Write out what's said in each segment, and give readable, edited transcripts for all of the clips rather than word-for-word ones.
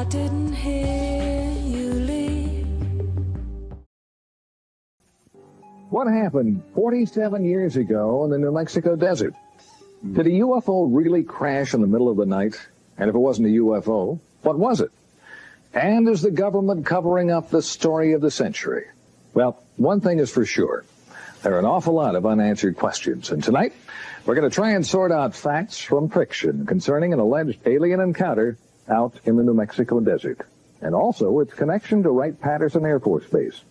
I didn't hear you leave. What happened 47 years ago in the New Mexico desert? Did a UFO really crash in the middle of the night? And if it wasn't a UFO, what was it? And is the government covering up the story of the century? Well, one thing is for sure. There are an awful lot of unanswered questions. And tonight, we're going to try and sort out facts from fiction concerning an alleged alien encounter out in the New Mexico desert. And also its connection to Wright-Patterson Air Force Base.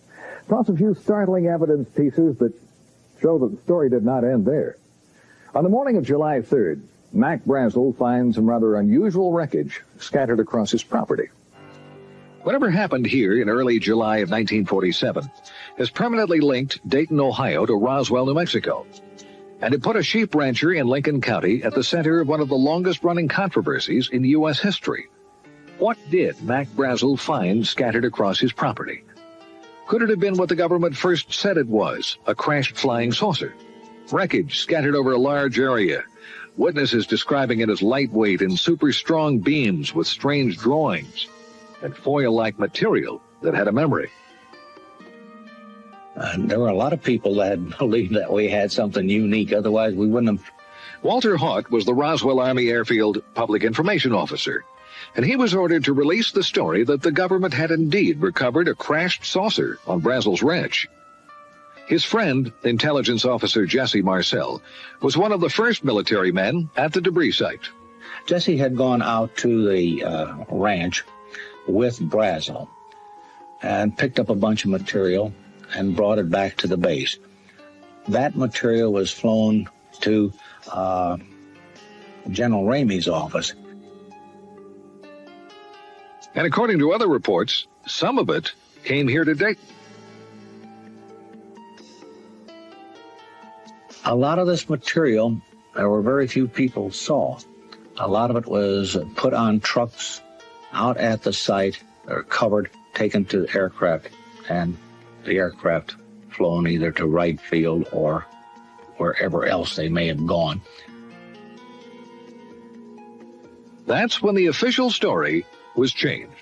Plus a few startling evidence pieces that show that the story did not end there. On the morning of July 3rd, Mac Brazel finds some rather unusual wreckage scattered across his property. Whatever happened here in early July of 1947 has permanently linked Dayton, Ohio to Roswell, New Mexico. And it put a sheep rancher in Lincoln County at the center of one of the longest-running controversies in U.S. history. What did Mac Brazel find scattered across his property? Could it have been what the government first said it was, a crashed flying saucer? Wreckage scattered over a large area. Witnesses describing it as lightweight and super strong beams with strange drawings and foil-like material that had a memory. There were a lot of people that believed that we had something unique, otherwise we wouldn't have. Walter Haut was the Roswell Army Airfield Public Information Officer, and he was ordered to release the story that the government had indeed recovered a crashed saucer on Brazel's ranch. His friend, intelligence officer Jesse Marcel, was one of the first military men at the debris site. Jesse had gone out to the ranch with Brazel and picked up a bunch of material and brought it back to the base. That material was flown to General Ramey's office. And according to other reports, some of it came here to Dayton. A lot of this material, there were very few people saw. A lot of it was put on trucks out at the site, or covered, taken to the aircraft, and the aircraft flown either to Wright Field or wherever else they may have gone. That's when the official story was changed.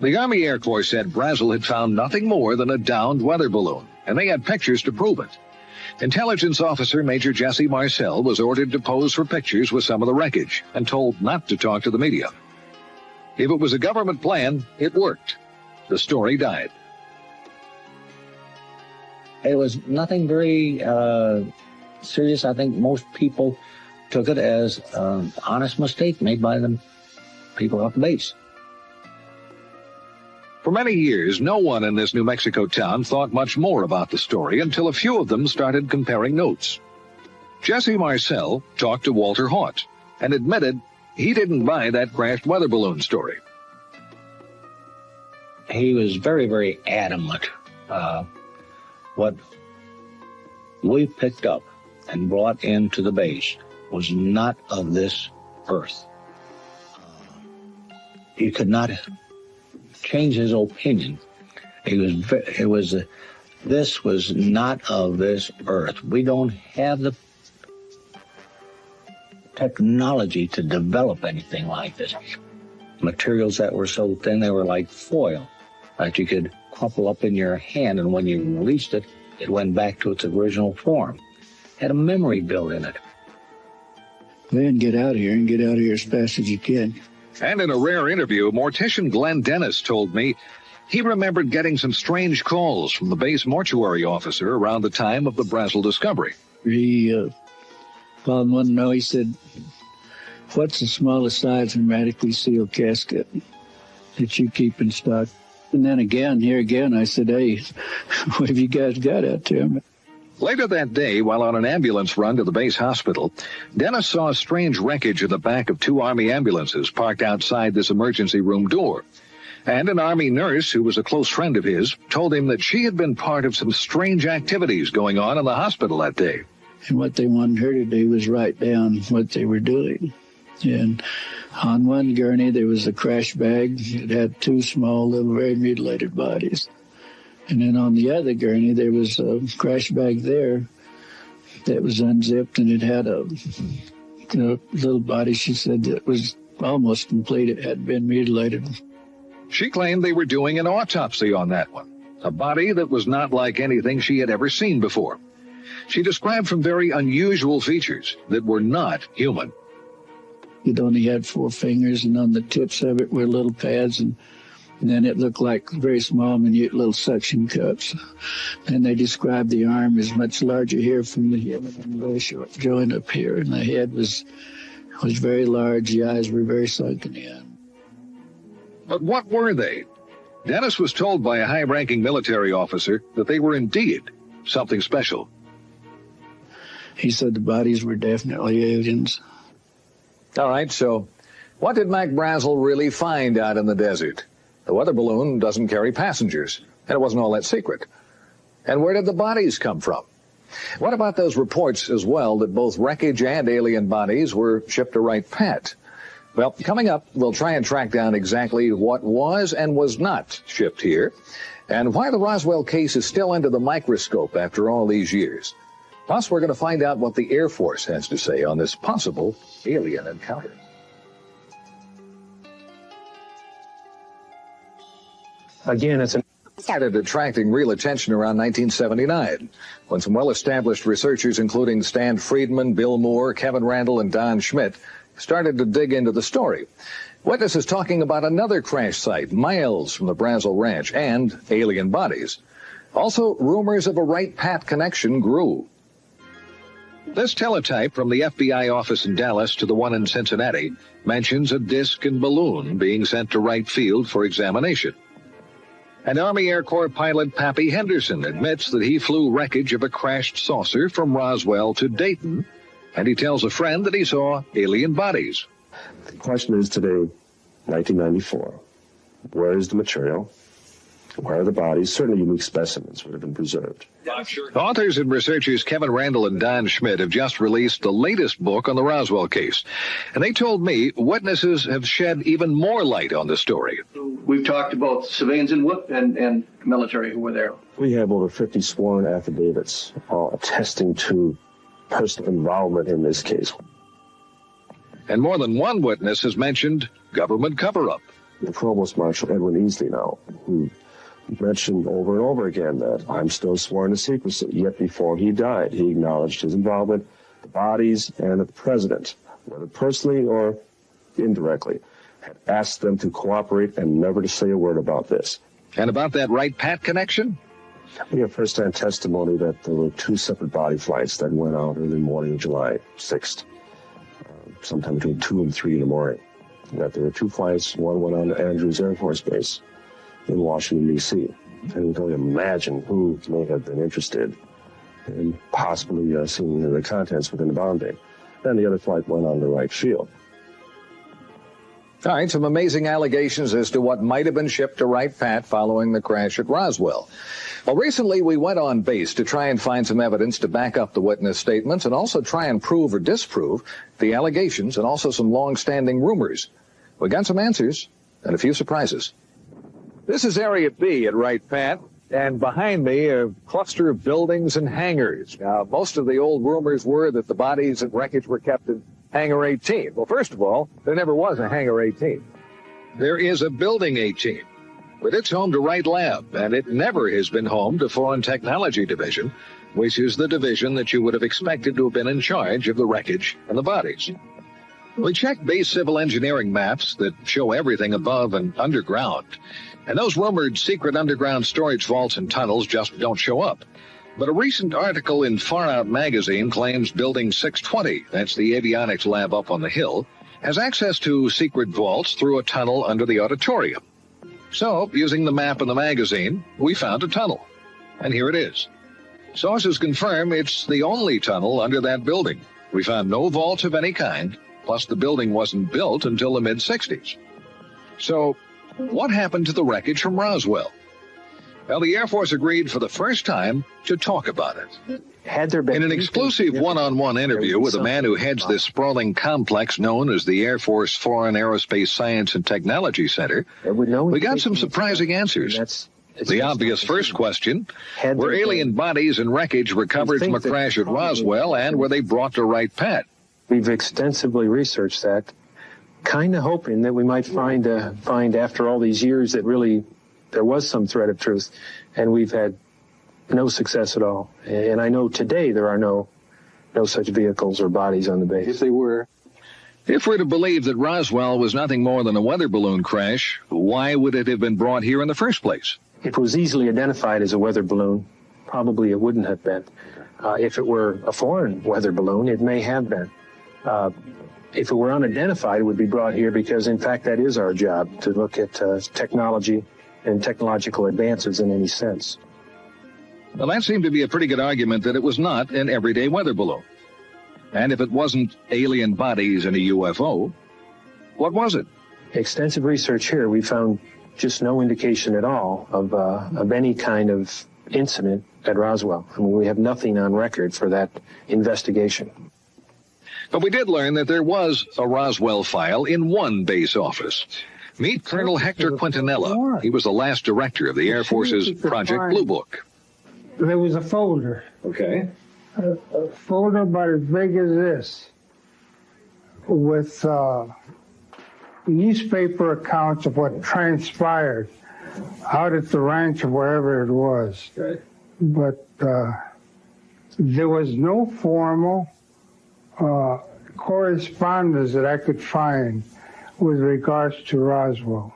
The Army Air Force said Brazel had found nothing more than a downed weather balloon, and they had pictures to prove it. Intelligence officer Major Jesse Marcel was ordered to pose for pictures with some of the wreckage and told not to talk to the media. If it was a government plan, it worked. The story died. It was nothing very serious. I think most people took it as an honest mistake made by the people at the base. For many years, no one in this New Mexico town thought much more about the story until a few of them started comparing notes. Jesse Marcel talked to Walter Haut and admitted he didn't buy that crashed weather balloon story. He was very, very adamant. What we picked up and brought into the base was not of this earth. You could not change his opinion. This was not of this earth. We don't have the technology to develop anything like this. Materials that were so thin, they were like foil that you could crumple up in your hand, and when you released it, it went back to its original form. It had a memory built in it. Man, get out of here, and get out of here as fast as you can. And in a rare interview, mortician Glenn Dennis told me he remembered getting some strange calls from the base mortuary officer around the time of the Brazel discovery. He found one note. He said, "What's the smallest size hermetically sealed casket that you keep in stock?" And then here again, I said, "Hey, what have you guys got out there?" Later that day, while on an ambulance run to the base hospital, Dennis saw strange wreckage in the back of two Army ambulances parked outside this emergency room door. And an Army nurse, who was a close friend of his, told him that she had been part of some strange activities going on in the hospital that day. And what they wanted her to do was write down what they were doing. And on one gurney, there was a crash bag. It had two small, little, very mutilated bodies. And then on the other gurney, there was a crash bag there that was unzipped, and it had a little body, she said, that was almost complete. It had been mutilated. She claimed they were doing an autopsy on that one, a body that was not like anything she had ever seen before. She described some very unusual features that were not human. It only had 4 fingers, and on the tips of it were little pads, and then it looked like very small, minute little suction cups. And they described the arm as much larger here from the hip and very short joint up here, and the head was very large. The eyes were very sunken in. But what were they? Dennis was told by a high-ranking military officer that they were indeed something special. He said the bodies were definitely aliens. All right, so what did Mac Brazel really find out in the desert? The weather balloon doesn't carry passengers, and it wasn't all that secret. And where did the bodies come from? What about those reports as well that both wreckage and alien bodies were shipped to Wright-Pat? Well, coming up, we'll try and track down exactly what was and was not shipped here, and why the Roswell case is still under the microscope after all these years. Plus, we're going to find out what the Air Force has to say on this possible alien encounter. Again, it started attracting real attention around 1979, when some well-established researchers, including Stan Friedman, Bill Moore, Kevin Randle, and Don Schmitt, started to dig into the story. Witnesses talking about another crash site miles from the Brazel Ranch and alien bodies. Also, rumors of a Wright-Pat connection grew. This teletype from the FBI office in Dallas to the one in Cincinnati mentions a disc and balloon being sent to Wright Field for examination. And Army Air Corps pilot Pappy Henderson admits that he flew wreckage of a crashed saucer from Roswell to Dayton, and he tells a friend that he saw alien bodies. The question is today, 1994, where is the material? Where are the bodies? Certainly unique specimens would have been preserved. Authors and researchers Kevin Randle and Don Schmitt have just released the latest book on the Roswell case. And they told me witnesses have shed even more light on the story. We've talked to both civilians and military who were there. We have over 50 sworn affidavits all attesting to personal involvement in this case. And more than one witness has mentioned government cover-up. The Provost Marshal Edwin Easley now, who mentioned over and over again that I'm still sworn to secrecy. Yet before he died, he acknowledged his involvement, the bodies, and the president, whether personally or indirectly, had asked them to cooperate and never to say a word about this. And about that Wright-Pat connection? We have first-hand testimony that there were 2 separate body flights that went out early morning of July 6th, sometime between 2 and 3 in the morning. That there were 2 flights. One went on to Andrews Air Force Base in Washington, D.C. And you can only imagine who may have been interested in possibly seeing the contents within the bomb bay. Then the other flight went on to Wright Field. All right, some amazing allegations as to what might have been shipped to Wright-Pat following the crash at Roswell. Well, recently we went on base to try and find some evidence to back up the witness statements and also try and prove or disprove the allegations and also some long-standing rumors. We got some answers and a few surprises. This is Area B at Wright-Pat, and behind me a cluster of buildings and hangars. Now, most of the old rumors were that the bodies and wreckage were kept in Hangar 18. Well, first of all, there never was a Hangar 18. There is a Building 18, but it's home to Wright Lab, and it never has been home to Foreign Technology Division, which is the division that you would have expected to have been in charge of the wreckage and the bodies. We checked base civil engineering maps that show everything above and underground, and those rumored secret underground storage vaults and tunnels just don't show up. But a recent article in Far Out magazine claims Building 620, that's the avionics lab up on the hill, has access to secret vaults through a tunnel under the auditorium. So, using the map in the magazine, we found a tunnel. And here it is. Sources confirm it's the only tunnel under that building. We found no vaults of any kind, plus the building wasn't built until the mid-60s. So, what happened to the wreckage from Roswell? Well, the Air Force agreed for the first time to talk about it. Had there been in an exclusive one-on-one interview with a man who heads this sprawling complex known as the Air Force Foreign Aerospace Science and Technology Center, we got some surprising answers. The obvious first question, were alien bodies and wreckage recovered from a crash at Roswell, and were they brought to Wright-Pat? We've extensively researched that. kind of hoping that we might find after all these years that really there was some thread of truth, and we've had no success at all. And I know today there are no such vehicles or bodies on the base. If they were. If we're to believe that Roswell was nothing more than a weather balloon crash, why would it have been brought here in the first place? If it was easily identified as a weather balloon, probably it wouldn't have been. If it were a foreign weather balloon, it may have been. If it were unidentified, it would be brought here because, in fact, that is our job, to look at technology and technological advances in any sense. Well, that seemed to be a pretty good argument that it was not an everyday weather balloon. And if it wasn't alien bodies in a UFO, what was it? Extensive research here, we found just no indication at all of any kind of incident at Roswell. I mean, we have nothing on record for that investigation. But we did learn that there was a Roswell file in one base office. Meet Colonel Hector Quintanilla. He was the last director of the Air Force's Project Blue Book. There was a folder. Okay. A folder about as big as this, with newspaper accounts of what transpired out at the ranch or wherever it was. Okay. But there was no formal correspondence that I could find with regards to Roswell.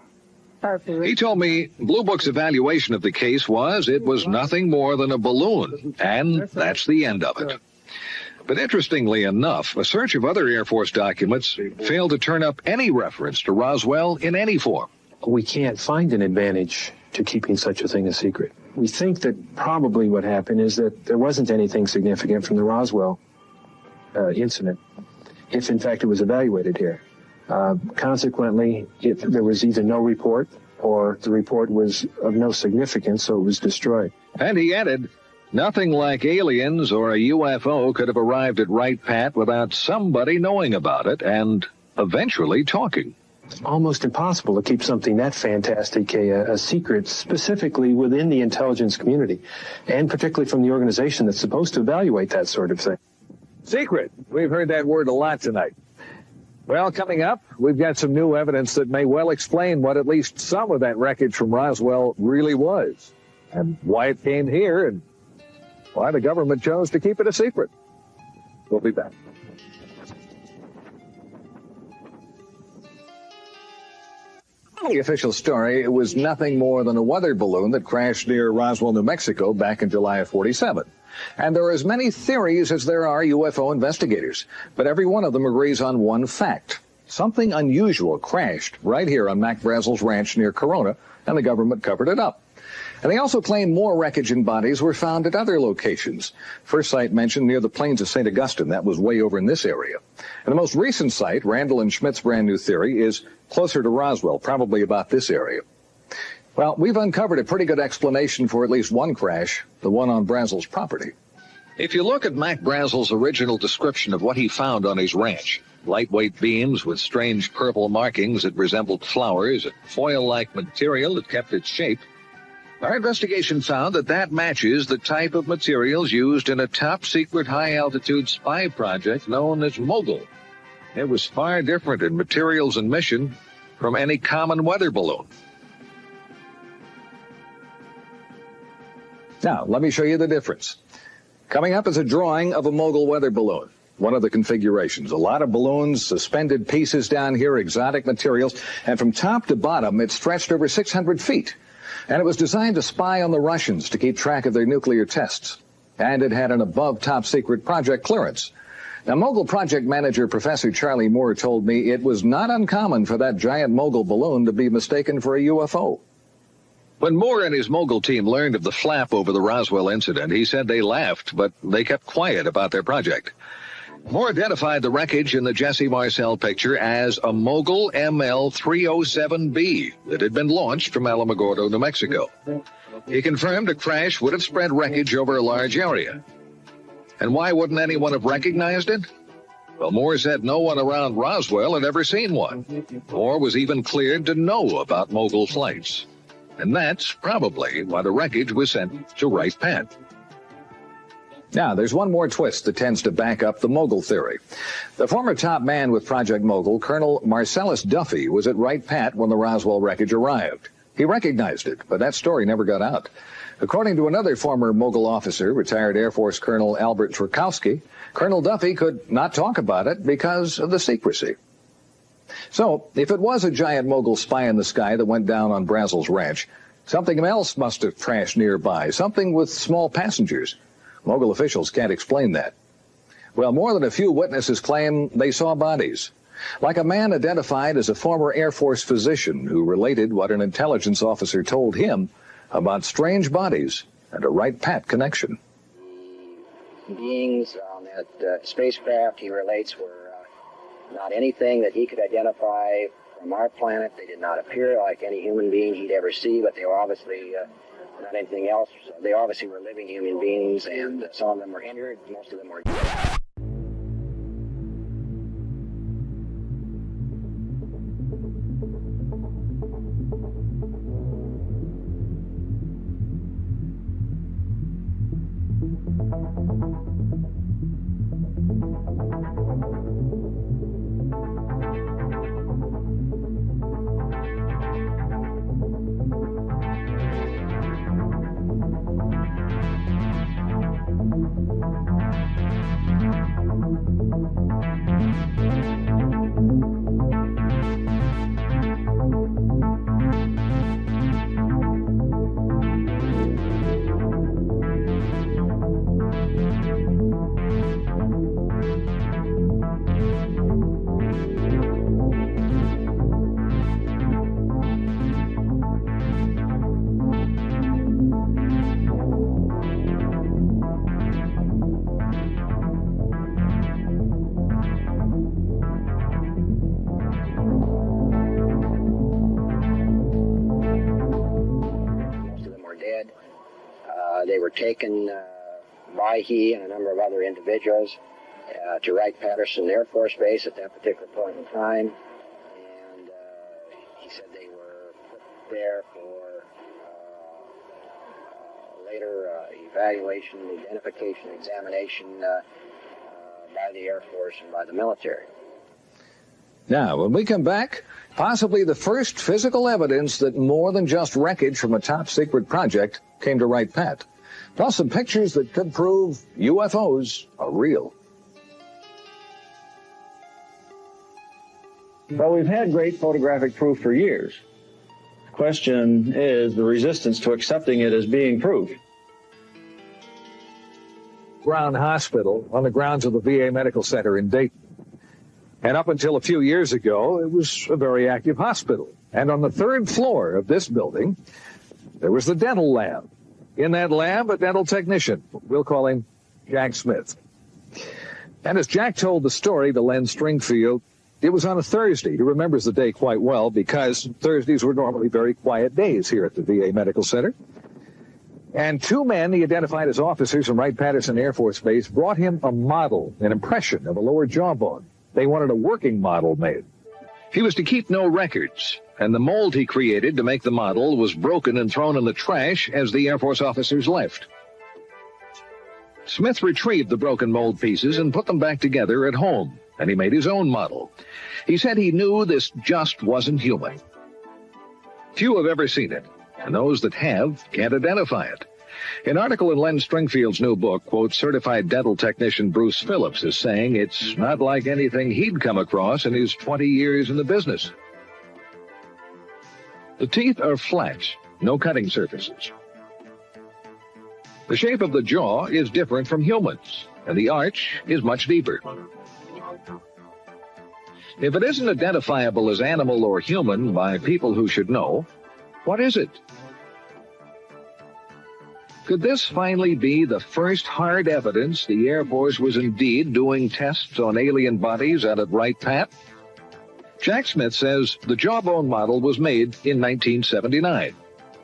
He told me Blue Book's evaluation of the case was it was nothing more than a balloon, and that's the end of it. But interestingly enough, a search of other Air Force documents failed to turn up any reference to Roswell in any form. We can't find an advantage to keeping such a thing a secret. We think that probably what happened is that there wasn't anything significant from the Roswell incident, if in fact it was evaluated here. Consequently, there was either no report or the report was of no significance, so it was destroyed. And he added, nothing like aliens or a UFO could have arrived at Wright-Pat without somebody knowing about it and eventually talking. It's almost impossible to keep something that fantastic a secret, specifically within the intelligence community, and particularly from the organization that's supposed to evaluate that sort of thing. Secret. We've heard that word a lot tonight. Well, coming up, we've got some new evidence that may well explain what at least some of that wreckage from Roswell really was, and why it came here, and why the government chose to keep it a secret. We'll be back. The official story, it was nothing more than a weather balloon that crashed near Roswell, New Mexico back in July of '47. And there are as many theories as there are UFO investigators, but every one of them agrees on one fact. Something unusual crashed right here on Mac Brazel's ranch near Corona, and the government covered it up. And they also claim more wreckage and bodies were found at other locations. First site mentioned near the plains of St. Augustine. That was way over in this area. And the most recent site, Randle and Schmitt's brand new theory, is closer to Roswell, probably about this area. Well, we've uncovered a pretty good explanation for at least one crash, the one on Brazel's property. If you look at Mac Brazel's original description of what he found on his ranch, lightweight beams with strange purple markings that resembled flowers, and foil-like material that kept its shape, our investigation found that that matches the type of materials used in a top-secret high-altitude spy project known as Mogul. It was far different in materials and mission from any common weather balloon. Now, let me show you the difference. Coming up is a drawing of a Mogul weather balloon. One of the configurations. A lot of balloons, suspended pieces down here, exotic materials, and from top to bottom, it stretched over 600 feet. And it was designed to spy on the Russians to keep track of their nuclear tests. And it had an above top secret project clearance. Now, Mogul project manager Professor Charlie Moore told me it was not uncommon for that giant Mogul balloon to be mistaken for a UFO. When Moore and his Mogul team learned of the flap over the Roswell incident, he said they laughed, but they kept quiet about their project. Moore identified the wreckage in the Jesse Marcel picture as a Mogul ML-307B that had been launched from Alamogordo, New Mexico. He confirmed a crash would have spread wreckage over a large area. And why wouldn't anyone have recognized it? Well, Moore said no one around Roswell had ever seen one. Moore was even cleared to know about Mogul flights. And that's probably why the wreckage was sent to Wright-Pat. Now, there's one more twist that tends to back up the mogul theory. The former top man with Project Mogul, Colonel Marcellus Duffy, was at Wright-Pat when the Roswell wreckage arrived. He recognized it, but that story never got out. According to another former mogul officer, retired Air Force Colonel Albert Trukowski, Colonel Duffy could not talk about it because of the secrecy. So, if it was a giant mogul spy in the sky that went down on Brazel's ranch, something else must have crashed nearby, something with small passengers. Mogul officials can't explain that. Well, more than a few witnesses claim they saw bodies, like a man identified as a former Air Force physician who related what an intelligence officer told him about strange bodies and a Wright-Pat connection. The beings on that spacecraft, he relates, were not anything that he could identify from our planet. They did not appear like any human being he'd ever see, but they were obviously not anything else. They obviously were living human beings, and some of them were injured, most of them were dead. They were taken by he and a number of other individuals to Wright-Patterson Air Force Base at that particular point in time. And he said they were put there for later evaluation, identification, examination by the Air Force and by the military. Now, when we come back, possibly the first physical evidence that more than just wreckage from a top-secret project came to Wright-Pat. Plus some pictures that could prove UFOs are real. Well, we've had great photographic proof for years. The question is the resistance to accepting it as being proof. Brown Hospital on the grounds of the VA Medical Center in Dayton. And up until a few years ago, it was a very active hospital. And on the third floor of this building, there was the dental lab. In that lab, a dental technician. We'll call him Jack Schmitt. And as Jack told the story to Len Stringfield, it was on a Thursday. He remembers the day quite well because Thursdays were normally very quiet days here at the VA Medical Center. And two men he identified as officers from Wright-Patterson Air Force Base brought him a model, an impression of a lower jawbone. They wanted a working model made. He was to keep no records, and the mold he created to make the model was broken and thrown in the trash as the Air Force officers left. Smith retrieved the broken mold pieces and put them back together at home, and he made his own model. He said he knew this just wasn't human. Few have ever seen it, and those that have can't identify it. An article in Len Stringfield's new book quotes certified dental technician Bruce Phillips as saying it's not like anything he'd come across in his 20 years in the business. The teeth are flat, no cutting surfaces. The shape of the jaw is different from humans, and the arch is much deeper. If it isn't identifiable as animal or human by people who should know, what is it? Could this finally be the first hard evidence the Air Force was indeed doing tests on alien bodies out at Wright-Pat? Jack Smith says the jawbone model was made in 1979.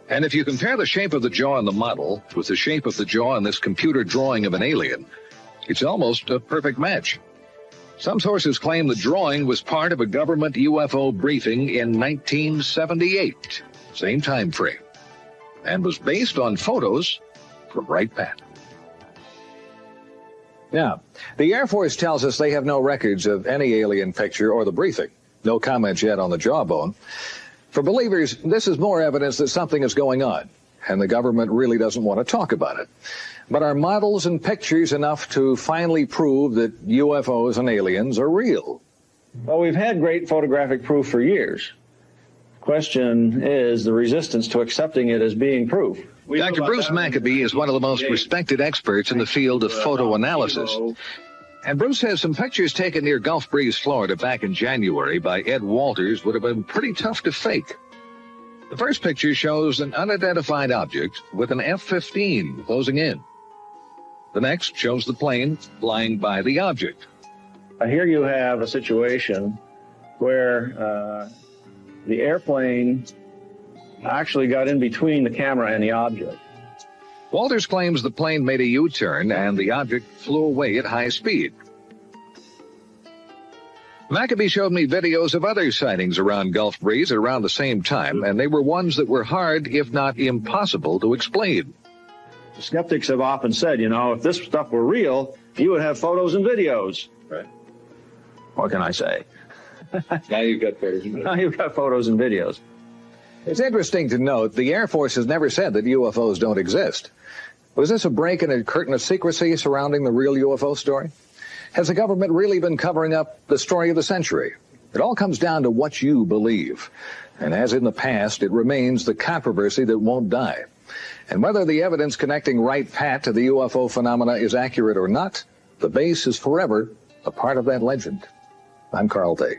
And if you compare the shape of the jaw in the model with the shape of the jaw in this computer drawing of an alien, it's almost a perfect match. Some sources claim the drawing was part of a government UFO briefing in 1978, same time frame, and was based on photos from Wright-Pat. Now, the Air Force tells us they have no records of any alien picture or the briefing. No comments yet on the jawbone. For believers, this is more evidence that something is going on, and the government really doesn't want to talk about it. But are models and pictures enough to finally prove that UFOs and aliens are real? Well, we've had great photographic proof for years. Question is the resistance to accepting it as being proof. Dr. Bruce Maccabee is one of the most respected experts in the field of photo analysis. And Bruce says some pictures taken near Gulf Breeze, Florida back in January by Ed Walters would have been pretty tough to fake. The first picture shows an unidentified object with an F-15 closing in. The next shows the plane flying by the object. Here you have a situation where the airplane actually got in between the camera and the object. Walters claims the plane made a U-turn and the object flew away at high speed. Maccabee showed me videos of other sightings around Gulf Breeze at around the same time, and they were ones that were hard, if not impossible, to explain. Skeptics have often said, you know, if this stuff were real, you would have photos and videos. Right. What can I say? Now you've got photos and videos. Now you've got photos and videos. It's interesting to note the Air Force has never said that UFOs don't exist. Was this a break in a curtain of secrecy surrounding the real UFO story? Has the government really been covering up the story of the century? It all comes down to what you believe. And as in the past, it remains the controversy that won't die. And whether the evidence connecting Wright-Pat to the UFO phenomena is accurate or not, the base is forever a part of that legend. I'm Carl Day.